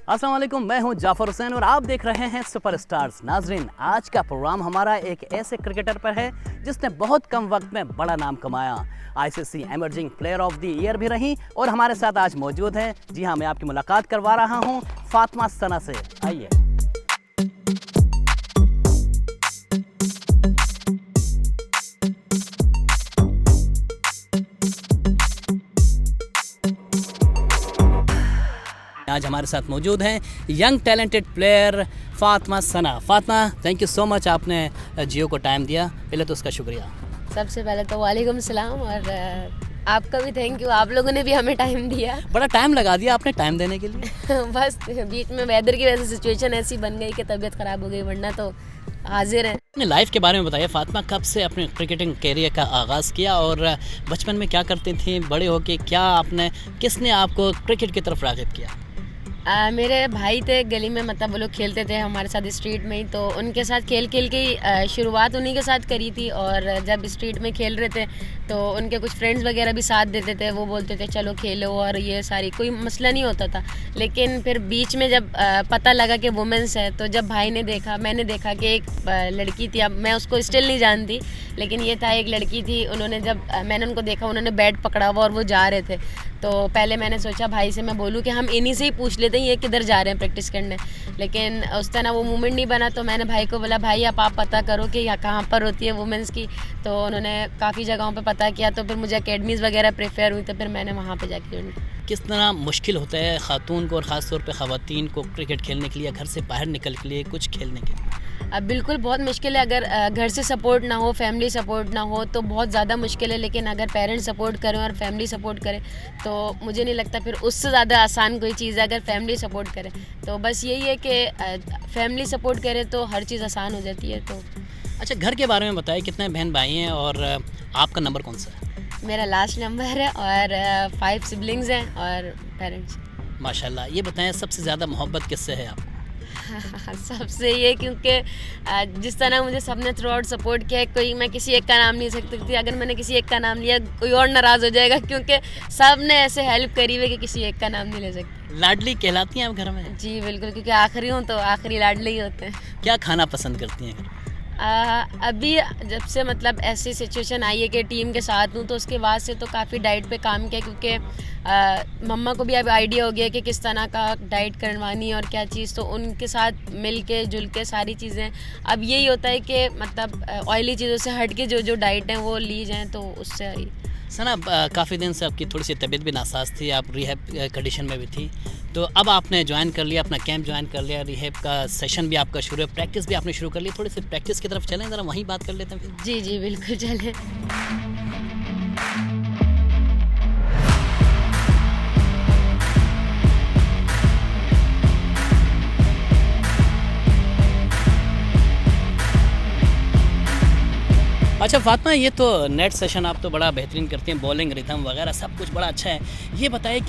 अस्सलाम वालेकुम, मैं हूं जाफर हुसैन और आप देख रहे हैं सुपर स्टार्स। नाजरीन, आज का प्रोग्राम हमारा एक ऐसे क्रिकेटर पर है जिसने बहुत कम वक्त में बड़ा नाम कमाया। ICC emerging player of the year भी रही और हमारे साथ आज मौजूद हैं। जी हाँ, मैं आपकी मुलाकात करवा रहा हूं फातिमा सना से। आइए। आज हमारे साथ मौजूद हैं young talented player Fatima Sana. Fatima, thank you so much, आपने जियो को टाइम दिया, पहले तो उसका शुक्रिया। सबसे पहले तो वालेकुम सलाम और आपका भी थैंक यू, आप लोगों ने भी हमें टाइम दिया। बड़ा टाइम लगा दिया आपने टाइम देने के लिए। बस बीच में वेदर की वजह से सिचुएशन ऐसी बन गई कि तबीयत ख़राब हो गई, वरना तो हाजिर हैं। अपने लाइफ के बारे में बताइए फातिमा, कब से अपने क्रिकेटिंग कैरियर का आगाज़ किया और बचपन में क्या करती थी, बड़े होके क्या आपने, किसने आपको क्रिकेट की तरफ राग़िब किया? मेरे भाई थे गली में, मतलब वो लोग खेलते थे हमारे साथ स्ट्रीट में ही, तो उनके साथ खेल खेल के शुरुआत उन्हीं के साथ करी थी। और जब स्ट्रीट में खेल रहे थे तो उनके कुछ फ्रेंड्स वगैरह भी साथ देते थे, वो बोलते थे चलो खेलो और ये सारी कोई मसला नहीं होता था। लेकिन फिर बीच में जब पता लगा कि वुमेंस है, तो जब भाई ने देखा, मैंने देखा कि एक लड़की थी, अब मैं उसको स्टिल नहीं जानती, लेकिन ये था एक लड़की थी। उन्होंने जब मैंने उनको देखा, उन्होंने बैट पकड़ा हुआ और वो जा रहे थे, तो पहले मैंने सोचा भाई से मैं बोलूँ कि हम इन्हीं से ही पूछ लेते हैं ये किधर जा रहे हैं प्रैक्टिस करने, लेकिन उस तरह वो मूवमेंट नहीं बना। तो मैंने भाई को बोला भाई आप पता करो कि यहाँ कहाँ पर होती है वुमेंस की। तो उन्होंने काफ़ी जगहों पे पता किया, तो फिर मुझे अकेडमीज़ वगैरह प्रेफर हुई, तो फिर मैंने वहाँ पे जाके ज्वाइन किया। किस तरह मुश्किल होता है ख़ातून को और ख़ास तौर पे ख़वातीन को क्रिकेट खेलने के लिए, घर से बाहर निकल के लिए कुछ खेलने के लिए? अब बिल्कुल बहुत मुश्किल है। अगर घर से सपोर्ट ना हो, फैमिली सपोर्ट ना हो, तो बहुत ज़्यादा मुश्किल है। लेकिन अगर पेरेंट्स सपोर्ट करें और फैमिली सपोर्ट करे, तो मुझे नहीं लगता फिर उससे ज़्यादा आसान कोई चीज़ है अगर फैमिली सपोर्ट करे। तो बस यही है कि फैमिली सपोर्ट करे तो हर चीज़ आसान हो जाती है। तो अच्छा, घर के बारे में बताइए, कितने बहन भाई हैं और आपका नंबर कौन सा है? मेरा लास्ट नंबर है और 5 सिबलिंग्स हैं और पेरेंट्स। माशाल्लाह। ये बताएं सबसे ज़्यादा मोहब्बत किससे है आपको? सबसे ये, क्योंकि जिस तरह मुझे सबने थ्रू आउट सपोर्ट किया है, कोई मैं किसी एक का नाम नहीं सकती थी। अगर मैंने किसी एक का नाम लिया कोई और नाराज़ हो जाएगा, क्योंकि सब ने ऐसे हेल्प करी हुई कि किसी एक का नाम नहीं ले सकती। लाडली कहलाती हैं आप घर में? जी बिल्कुल, क्योंकि आखिरी हूँ तो आखिरी लाडली ही होते हैं। क्या खाना पसंद करती हैं घर? अभी जब से मतलब ऐसी सिचुएशन आई है कि टीम के साथ हूँ, तो उसके बाद से तो काफ़ी डाइट पे काम किया, क्योंकि मम्मा को भी अब आइडिया हो गया कि किस तरह का डाइट करवानी और क्या चीज़, तो उनके साथ मिल के जुल के सारी चीज़ें अब यही होता है कि मतलब ऑयली चीज़ों से हट के जो जो डाइट हैं वो ली जाएँ, तो उससे आई। सना, काफ़ी दिन से आपकी थोड़ी सी तबीयत भी नासाज थी, आप रिहैब कंडीशन में भी थी, तो अब आपने ज्वाइन कर लिया, अपना कैंप ज्वाइन कर लिया, रिहैब का सेशन भी आपका शुरू है, प्रैक्टिस भी आपने शुरू कर ली। थोड़ी सी प्रैक्टिस की तरफ चलें, ज़रा वहीं बात कर लेते हैं फिर। जी जी बिल्कुल चलें। अच्छा फातिमा, ये तो नेट सेशन आप तो बड़ा बेहतरीन करती हैं, बॉलिंग रिथम वगैरह सब कुछ बड़ा अच्छा है। ये बताइए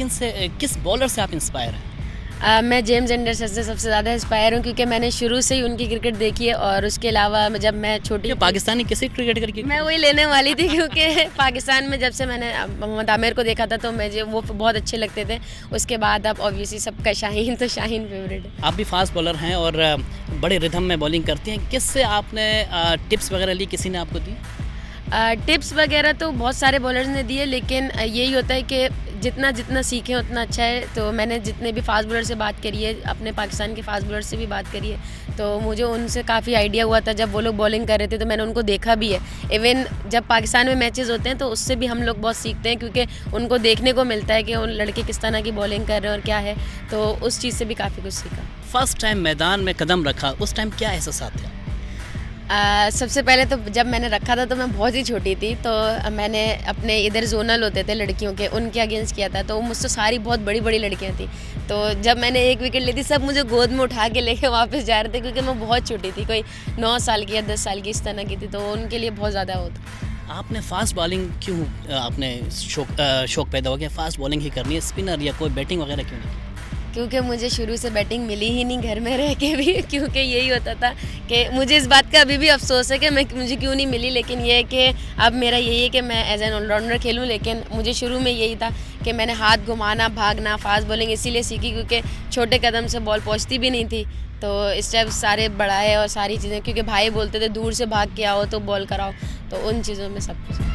किस बॉलर से आप इंस्पायर हैं? मैं जेम्स एंडरसन से सबसे ज़्यादा इंस्पायर हूँ, क्योंकि मैंने शुरू से ही उनकी क्रिकेट देखी है। और उसके अलावा जब मैं छोटी पाकिस्तानी किसी क्रिकेटर की मैं वही लेने वाली थी, क्योंकि पाकिस्तान में जब से मैंने मोहम्मद आमिर को देखा था तो मुझे वो बहुत अच्छे लगते थे। उसके बाद अब ऑब्वियसली सबका शाहीन, तो शाहीन फेवरेट है। आप भी फास्ट बॉलर हैं और बड़े रिथम में बॉलिंग करती हैं, किससे आपने टिप्स वगैरह ली, किसी ने आपको दी? टिप्स वगैरह तो बहुत सारे बॉलर्स ने दिए, लेकिन यही होता है कि जितना जितना सीखें उतना अच्छा है। तो मैंने जितने भी फास्ट बॉलर से बात करी है, अपने पाकिस्तान के फास्ट बॉलर से भी बात करी है, तो मुझे उनसे काफ़ी आइडिया हुआ था। जब वो लोग बॉलिंग कर रहे थे तो मैंने उनको देखा भी है। इवन जब पाकिस्तान में मैचेस होते हैं तो उससे भी हम लोग बहुत सीखते हैं, क्योंकि उनको देखने को मिलता है कि उन लड़के किस तरह की बॉलिंग कर रहे हैं और क्या है, तो उस चीज़ से भी काफ़ी कुछ सीखा। फर्स्ट टाइम मैदान में कदम रखा, उस टाइम क्या एहसास थे? सबसे पहले तो जब मैंने रखा था तो मैं बहुत ही छोटी थी, तो मैंने अपने इधर जोनल होते थे लड़कियों के, उनके अगेंस्ट किया था, तो वो मुझसे सारी बहुत बड़ी बड़ी लड़कियां थी। तो जब मैंने एक विकेट ली थी, सब मुझे गोद में उठा के लेके वापस जा रहे थे, क्योंकि मैं बहुत छोटी थी, कोई 9 साल की या 10 साल की इस तरह की थी, तो उनके लिए बहुत ज़्यादा होता। आपने फास्ट बॉलिंग क्यों, आपने शौक पैदा हो गया फास्ट बॉलिंग ही करनी है, स्पिनर या कोई बैटिंग वगैरह क्यों नहीं? क्योंकि मुझे शुरू से बैटिंग मिली ही नहीं घर में रह के भी, क्योंकि यही होता था कि मुझे इस बात का अभी भी अफसोस है कि मुझे क्यों नहीं मिली। लेकिन ये है कि अब मेरा यही है कि मैं एज एन ऑलराउंडर खेलूं। लेकिन मुझे शुरू में यही था कि मैंने हाथ घुमाना, भागना, फास्ट बॉलिंग इसीलिए सीखी क्योंकि छोटे कदम से बॉल पहुंचती भी नहीं थी। तो इस टाइप सारे बढ़ाए और सारी चीज़ें, क्योंकि भाई बोलते थे दूर से भाग के आओ तो बॉल कराओ, तो उन चीज़ों में सब कुछ।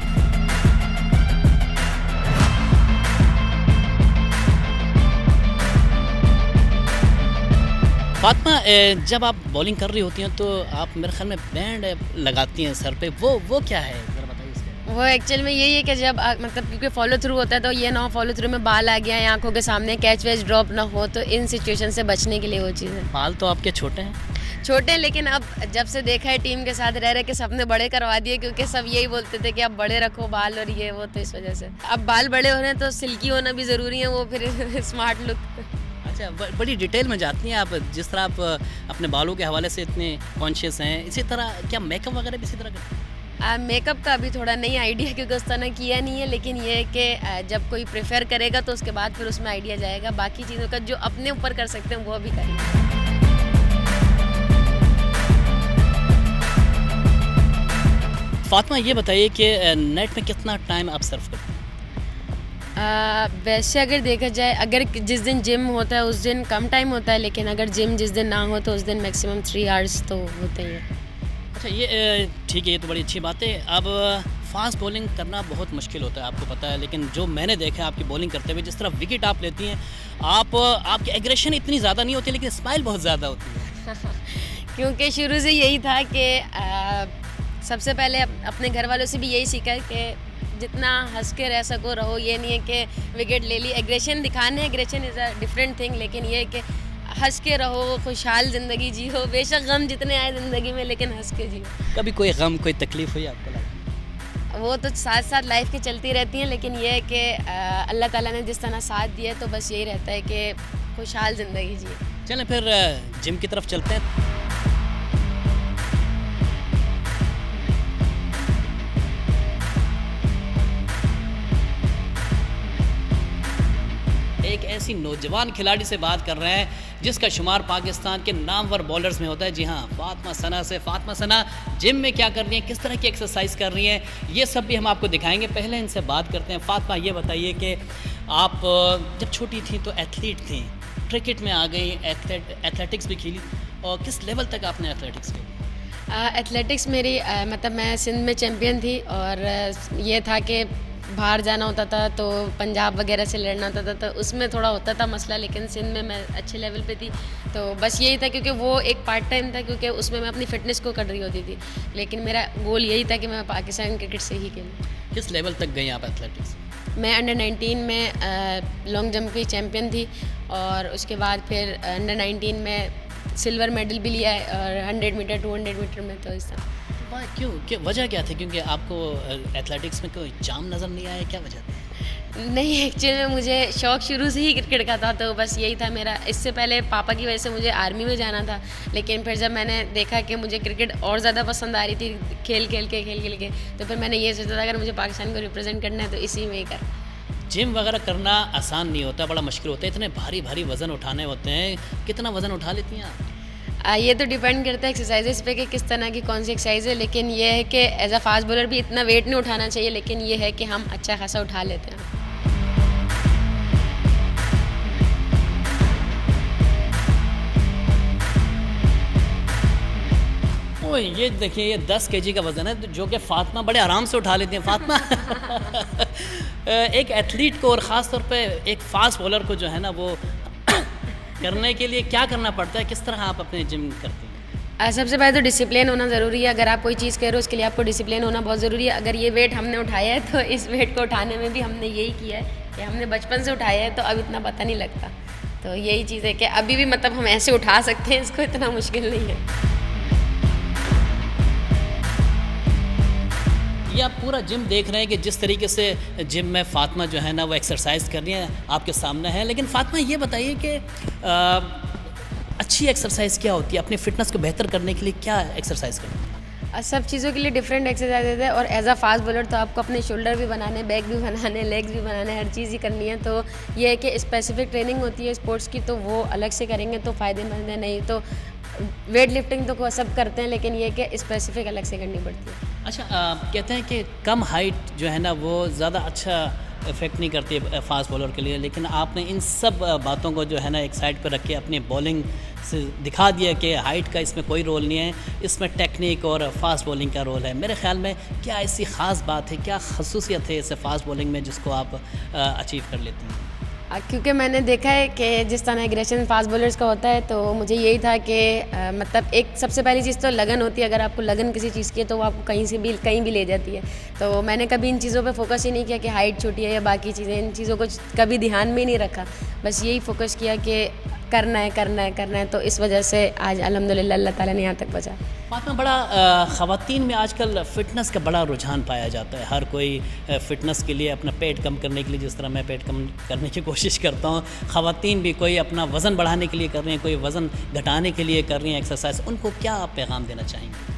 फातिमा, जब आप बॉलिंग कर रही होती हैं तो आप मेरे ख्याल में बैंड लगाती हैं सर पे, वो क्या है, ज़रा बताइए इसके। वो एक्चुअल में यही है कि जब मतलब क्योंकि फॉलो थ्रू होता है तो ये ना हो फॉलो थ्रू में बाल आ गया या आंखों के सामने कैच वैच ड्रॉप ना हो, तो इन सिचुएशन से बचने के लिए वो चीज़ें। बाल तो आपके छोटे हैं। छोटे हैं, लेकिन अब जब से देखा है टीम के साथ रह रहे के सबने बड़े करवा दिए, क्योंकि सब यही बोलते थे कि आप बड़े रखो बाल और ये वो, तो इस वजह से अब बाल बड़े हो रहे हैं तो सिल्की होना भी ज़रूरी है, वो फिर स्मार्ट लुक। अच्छा, बड़ी डिटेल में जाती हैं आप, जिस तरह आप अपने बालों के हवाले से इतने कॉन्शियस हैं, इसी तरह क्या मेकअप वगैरह भी इसी तरह करते हैं? मेकअप का अभी थोड़ा नहीं आइडिया, क्योंकि उस तरह किया नहीं है। लेकिन ये है कि जब कोई प्रेफर करेगा तो उसके बाद फिर उसमें आइडिया जाएगा। बाकी चीज़ों का जो अपने ऊपर कर सकते हैं वो भी करेंगे। फातिमा, ये बताइए कि नेट में कितना टाइम आप सर्व करते हैं? वैसे अगर देखा जाए, अगर जिस दिन जिम होता है उस दिन कम टाइम होता है, लेकिन अगर जिम जिस दिन ना हो तो उस दिन मैक्सिमम 3 आवर्स तो होते ही है। अच्छा, ये ठीक है, ये तो बड़ी अच्छी बात है। अब फास्ट बॉलिंग करना बहुत मुश्किल होता है, आपको पता है, लेकिन जो मैंने देखा है आपकी बॉलिंग करते हुए, जिस तरह विकेट आप लेती हैं, आपकी एग्रेशन इतनी ज़्यादा नहीं होती, लेकिन स्माइल बहुत ज़्यादा होती है। क्योंकि शुरू से यही था कि सबसे पहले अपने घर वालों से भी यही सीखा है कि जितना हंस के रह सको रहो। ये नहीं है कि विकेट ले ली, एग्रेशन दिखाने, aggression is a different thing, लेकिन ये है कि हंस के रहो, खुशहाल ज़िंदगी जियो। बेशक गम जितने आए ज़िंदगी में, लेकिन हंस के जियो। कभी कोई गम, कोई तकलीफ़ हुई आपको लाइफ? वो तो साथ साथ लाइफ की चलती रहती हैं, लेकिन ये है कि अल्लाह ताला ने जिस तरह साथ दिया है तो बस यही रहता है कि खुशहाल ज़िंदगी जिए। चलें फिर जिम की तरफ चलते हैं। एक ऐसी नौजवान खिलाड़ी से बात कर रहे हैं जिसका शुमार पाकिस्तान के नामवर बॉलर्स में होता है। जी हाँ, फातिमा सना से। फातिमा सना जिम में क्या कर रही हैं, किस तरह की एक्सरसाइज कर रही हैं, ये सब भी हम आपको दिखाएंगे। पहले इनसे बात करते हैं। फातिमा, ये बताइए कि आप जब छोटी थी तो एथलीट थी, क्रिकेट में आ गई, एथलेटिक्स भी खेली, और किस लेवल तक आपने एथलेटिक्स खेली? एथलेटिक्स मेरी मतलब मैं सिंध में चैम्पियन थी, और ये था कि बाहर जाना होता था तो पंजाब वगैरह से लड़ना होता था, तो उसमें थोड़ा होता था मसला। लेकिन सिंध में मैं अच्छे लेवल पे थी, तो बस यही था, क्योंकि वो एक पार्ट टाइम था, क्योंकि उसमें मैं अपनी फ़िटनेस को कर रही होती थी। लेकिन मेरा गोल यही था कि मैं पाकिस्तान क्रिकेट से ही खेलूँ। किस लेवल तक गई आप एथलेटिक्स? मैं अंडर 19 में लॉन्ग जंप की चैम्पियन थी, और उसके बाद फिर अंडर 19 में सिल्वर मेडल भी लिया है, और 100 मीटर 200 मीटर में। तो इस तरह क्यों, वजह क्या थी? क्योंकि आपको एथलेटिक्स में कोई जाम नज़र नहीं आया, क्या वजह थी? नहीं, एक्चुअली में मुझे शौक़ शुरू से ही क्रिकेट का था, तो बस यही था मेरा। इससे पहले पापा की वजह से मुझे आर्मी में जाना था, लेकिन फिर जब मैंने देखा कि मुझे क्रिकेट और ज़्यादा पसंद आ रही थी, खेल खेल के, तो फिर मैंने ये सोचा था अगर मुझे पाकिस्तान को रिप्रेजेंट करना है तो इसी में ही कर। जिम वगैरह करना आसान नहीं होता, बड़ा मुश्किल होता है, इतने भारी भारी वज़न उठाने होते हैं। कितना वज़न उठा लेती हैं आप? ये तो डिपेंड करता है एक्सरसाइजेस पे कि किस तरह की कौन सी एक्सरसाइज है। लेकिन ये है कि एज अ फास्ट बॉलर भी इतना वेट नहीं उठाना चाहिए, लेकिन ये है कि हम अच्छा खासा उठा लेते हैं। ओह, ये देखिए, ये 10 केजी का वज़न है, जो कि फातिमा बड़े आराम से उठा लेती हैं। फातिमा एक एथलीट को, और ख़ास तौर पे एक फास्ट बॉलर को जो है ना, वो करने के लिए क्या करना पड़ता है, किस तरह आप अपने जिम करते हैं? सबसे पहले तो डिसिप्लिन होना ज़रूरी है। अगर आप कोई चीज़ कर रहे हो उसके लिए आपको डिसिप्लिन होना बहुत ज़रूरी है। अगर ये वेट हमने उठाया है तो इस वेट को उठाने में भी हमने यही किया है कि हमने बचपन से उठाया है, तो अब इतना पता नहीं लगता। तो यही चीज़ है कि अभी भी मतलब हम ऐसे उठा सकते हैं, इसको इतना मुश्किल नहीं है। ये आप पूरा जिम देख रहे हैं कि जिस तरीके से जिम में फातिमा जो है ना वो एक्सरसाइज कर रही हैं, आपके सामने है। लेकिन फातिमा, ये बताइए कि अच्छी एक्सरसाइज क्या होती है? अपनी फ़िटनेस को बेहतर करने के लिए क्या एक्सरसाइज करते हैं? सब चीज़ों के लिए डिफरेंट एक्सरसाइजेज है, और एज अ फास्ट बॉलर तो आपको अपने शोल्डर भी बनाने, बैक भी बनाने, लेग्स भी बनाने, हर चीज़ ही करनी है। तो ये है कि स्पेसिफिक ट्रेनिंग होती है स्पोर्ट्स की, तो वो अलग से करेंगे तो फ़ायदेमंद है। नहीं तो वेट लिफ्टिंग तो सब करते हैं, लेकिन ये कि स्पेसिफिक अलग से करनी पड़ती है। अच्छा, कहते हैं कि कम हाइट जो है ना वो ज़्यादा अच्छा इफ़ेक्ट नहीं करती है फास्ट बॉलर के लिए, लेकिन आपने इन सब बातों को जो है ना एक साइड पर रख के अपनी बॉलिंग से दिखा दिया कि हाइट का इसमें कोई रोल नहीं है, इसमें टेक्निक और फास्ट बॉलिंग का रोल है। मेरे ख़्याल में क्या ऐसी ख़ास बात है, क्या खसूसियत है इसे फास्ट बॉलिंग में जिसको आप अचीव कर लेती हैं? क्योंकि मैंने देखा है कि जिस तरह एग्रेशन फास्ट बॉलर्स का होता है, तो मुझे यही था कि मतलब एक सबसे पहली चीज़ तो लगन होती है। अगर आपको लगन किसी चीज़ की है तो वो आपको कहीं भी ले जाती है। तो मैंने कभी इन चीज़ों पे फोकस ही नहीं किया कि हाइट छोटी है या बाकी चीज़ें, इन चीज़ों को कभी ध्यान में ही नहीं रखा। बस यही फोकस किया कि करना है, करना है, करना है। तो इस वजह से आज अल्हम्दुलिल्लाह अल्लाह ताला ने यहाँ तक पहुँचा। फातिमा, बड़ा ख़वातीन में आजकल फ़िटनेस का बड़ा रुझान पाया जाता है। हर कोई फ़िटनेस के लिए अपना पेट कम करने के लिए, जिस तरह मैं पेट कम करने की कोशिश करता हूँ, ख़वातीन भी कोई अपना वज़न बढ़ाने के लिए कर रही हैं, कोई वज़न घटाने के लिए कर रही हैं एक्सरसाइज। उनको क्या आप पैगाम देना चाहेंगे?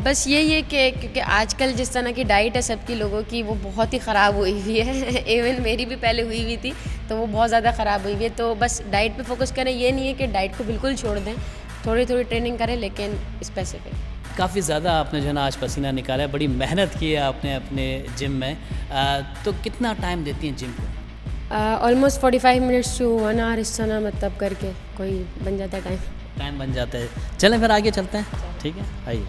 बस यही है कि क्योंकि आजकल जिस तरह की डाइट है सबकी लोगों की, वो बहुत ही ख़राब हुई हुई है। इवन मेरी भी पहले हुई हुई थी, तो वो बहुत ज़्यादा ख़राब हुई हुई है। तो बस डाइट पे फोकस करें, ये नहीं है कि डाइट को बिल्कुल छोड़ दें, थोड़ी थोड़ी ट्रेनिंग करें लेकिन स्पेसिफिक। काफ़ी ज़्यादा आपने जो है ना आज पसीना निकाला है, बड़ी मेहनत की है आपने अपने जिम में। तो कितना टाइम देती हैं जिम को? ऑलमोस्ट 45 मिनट्स टू 1 आवर, इस तरह मतलब करके कोई बन जाता है टाइम बन जाता है। चलें फिर आगे चलते हैं, ठीक है, आइए।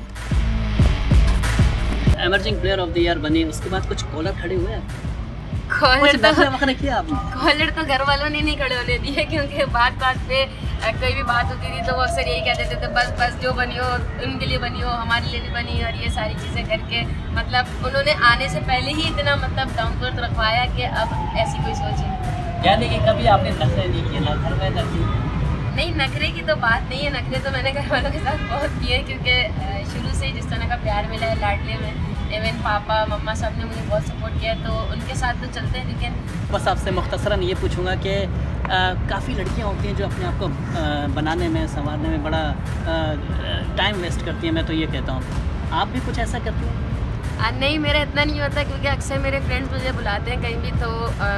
Emerging player of the year बनी, उसके बाद कुछ कॉलर खड़े हुए हैं? कॉलर किया आपने? कॉलर तो घर वालों ने नहीं खड़े होने दिए, क्योंकि बात पे कोई भी बात होती थी तो वो अक्सर यही कह देते थे, बस बस जो बनी हो उनके लिए बनी हो, हमारे लिए नहीं बनी। और ये सारी चीज़ें करके मतलब उन्होंने आने से पहले ही इतना मतलब डाउन टू अर्थ रखवाया कि अब ऐसी कोई सोच ही नहीं। यानी कि कभी आपने नखरे नहीं किए, ना घर में ना नहीं, नखरे की तो बात नहीं है। नखरे तो मैंने घर वालों के साथ बहुत किए, क्योंकि शुरू से ही जिस तरह का प्यार मिला है लाडले में, इवन पापा मम्मा सब ने मुझे बहुत सपोर्ट किया, तो उनके साथ तो चलते हैं। लेकिन बस आपसे मुख्तसरन ये पूछूंगा कि काफ़ी लड़कियां होती हैं जो अपने आप को बनाने में, संवारने में बड़ा टाइम वेस्ट करती हैं, मैं तो ये कहता हूँ। आप भी कुछ ऐसा करती हैं? नहीं, मेरा इतना नहीं होता, क्योंकि अक्सर मेरे फ्रेंड्स मुझे बुलाते हैं कहीं भी, तो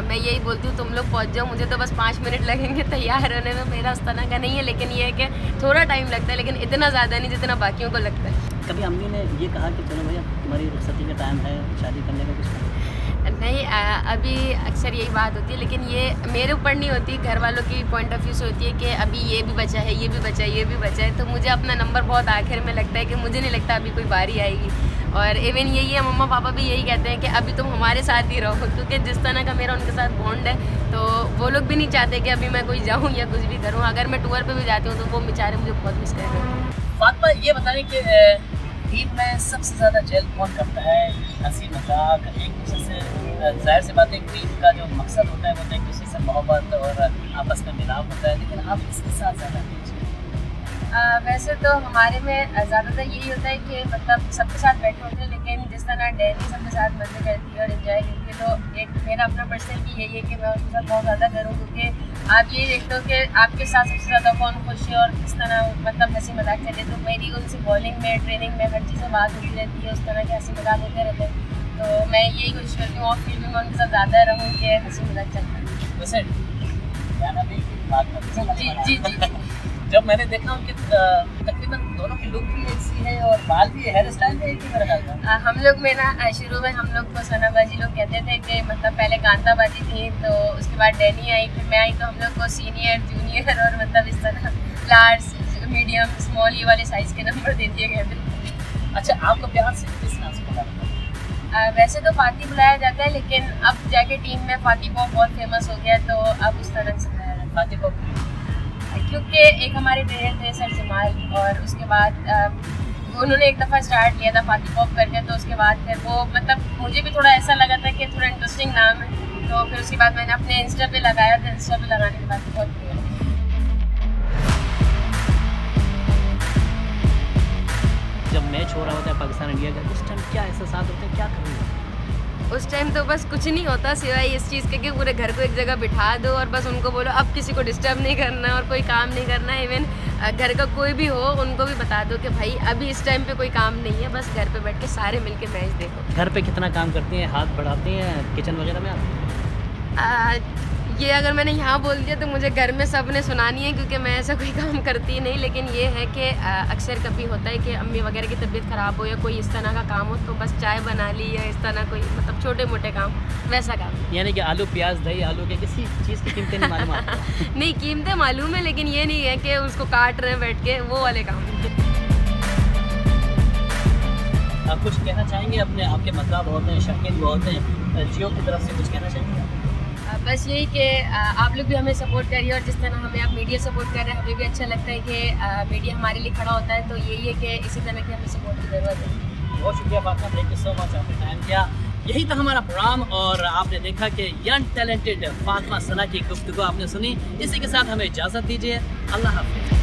मैं यही बोलती हूँ तुम लोग पहुँच जाओ, मुझे तो बस 5 मिनट लगेंगे तैयार होने में। मेरा उस तरह का नहीं है, लेकिन ये है कि थोड़ा टाइम लगता है, लेकिन इतना ज़्यादा नहीं जितना बाकियों को लगता है। कभी अम्मी ने ये कहा कि चलो भैया तुम्हारी रुखसती का टाइम है, शादी करने का कुछ? नहीं, अभी अक्सर यही बात होती है, लेकिन ये मेरे ऊपर नहीं होती, घर वालों की पॉइंट ऑफ व्यू से होती है कि अभी ये भी बचा है, ये भी बचा है, ये भी बचा है। तो मुझे अपना नंबर बहुत आखिर में लगता है कि मुझे नहीं लगता अभी कोई बारी आएगी। और इवन यही है, मम्मा पापा भी यही कहते हैं कि अभी तुम हमारे साथ ही रहो, क्योंकि जिस तरह का मेरा उनके साथ बॉन्ड है, तो वो लोग भी नहीं चाहते कि अभी मैं कोई जाऊँ या कुछ भी करूँ। अगर मैं टूर पर भी जाती हूँ तो वो बेचारे मुझे बहुत मिस कर रहे हैं। फातिमा, ये बताएं कि टीम में सबसे ज़्यादा जेल कौन करता है? हंसी मजाक, एक दूसरे से जाहिर सी बात है, टीम का जो मकसद होता है वो तो एक दूसरे से मोहब्बत और आपस में मिलाप होता है, लेकिन आप इसके साथ ज़्यादा वैसे तो हमारे में ज़्यादातर यही होता है कि मतलब सबके साथ बैठे होते हैं, लेकिन जिस तरह डेली सबके साथ मज़े करती है और एंजॉय करती है, तो एक मेरा अपना पर्सनल भी यही है कि मैं उनके साथ बहुत ज़्यादा करूँ, क्योंकि आप ये देखते हो कि आपके साथ सबसे ज़्यादा कौन खुश है और किस तरह मतलब हंसी मजाक चले। तो मेरी उनसे बॉलिंग में, ट्रेनिंग में, हर चीज़ में बात होती रहती है, उस तरह के हंसी मजाक होते रहते हैं। तो मैं यही कोशिश करती हूँ ऑफ फील्ड में मैं उनके साथ ज़्यादा रहूँ कि हंसी मजाक चलता है। वैसे जी जी जी। जब मैंने देखा उनके तकरीबन दोनों की लुक भी एक सी है और बाल भी, हेयर स्टाइल भी एक ही मेरा ख्याल था। हम लोग में ना शुरू में हम लोग को सनाबाजी लोग कहते थे कि मतलब पहले कांताबाजी थी, तो उसके बाद डैनी आई, फिर मैं आई, तो हम लोग को सीनियर, जूनियर और मतलब इस तरह लार्ज, मीडियम, स्मॉल ये वाले साइज़ के नंबर दे दिए गए थे। अच्छा, आपको प्यार से किस नाम से बुलाया? वैसे तो फाती बुलाया जाता है, लेकिन अब जाके टीम में फाती पॉप बहुत फेमस हो गया, तो अब उस तरह से बुलाया जाता है फाती पॉप, क्योंकि एक हमारे ट्रेनर थे सर जमाल, और उसके बाद उन्होंने एक दफ़ा स्टार्ट किया था फाती पॉप करके, तो उसके बाद फिर वो मतलब मुझे भी थोड़ा ऐसा लगा था कि थोड़ा इंटरेस्टिंग नाम है, तो फिर उसके बाद मैंने अपने इंस्टा पे लगाया था। इंस्टा पे लगाने के बाद बहुत जब मैच हो रहा होता है पाकिस्तान इंडिया का, उस टाइम क्या एहसास होते हैं, क्या करेंगे? उस टाइम तो बस कुछ नहीं होता सिवाय इस चीज़ के कि पूरे घर को एक जगह बिठा दो और बस उनको बोलो अब किसी को डिस्टर्ब नहीं करना और कोई काम नहीं करना। इवन घर का कोई भी हो उनको भी बता दो कि भाई अभी इस टाइम पे कोई काम नहीं है, बस घर पे बैठ के सारे मिलके मैच देखो। घर पे कितना काम करती हैं, हाथ बढ़ाती हैं किचन वगैरह में आप? ये अगर मैंने यहाँ बोल दिया तो मुझे घर में सब ने सुनानी है, क्योंकि मैं ऐसा कोई काम करती नहीं। लेकिन ये है कि अक्सर कभी होता है कि अम्मी वगैरह की तबीयत ख़राब हो या कोई इस तरह का काम हो तो बस चाय बना ली या इस तरह कोई मतलब छोटे मोटे काम, वैसा काम। यानी कि आलू प्याज दही आलू के किसी चीज़ की कीमतें नहीं मालूम आपको? नहीं, कीमतें मालूम है, लेकिन ये नहीं है कि उसको काट रहे हैं बैठ के, वो वाले काम। आप कुछ कहना चाहेंगे अपने, आपके मतलब बहुत हैं, शौकीन बहुत हैं, जियो की तरफ से कुछ कहना चाहेंगे? बस यही कि आप लोग भी हमें सपोर्ट करिए और जिस तरह हमें आप मीडिया सपोर्ट कर रहे हैं हमें भी अच्छा लगता है कि मीडिया हमारे लिए खड़ा होता है। तो यही है कि इसी तरह की हमें सपोर्ट की ज़रूरत है। बहुत शुक्रिया Fatima, thank you so much, आपने टाइम दिया। यही था हमारा प्रोग्राम और आपने देखा कि यंग टैलेंटेड फातिमा सना की गुफ्तगू आपने सुनी। इसी के साथ हमें इजाज़त दीजिए, अल्लाह हाफ़िज़।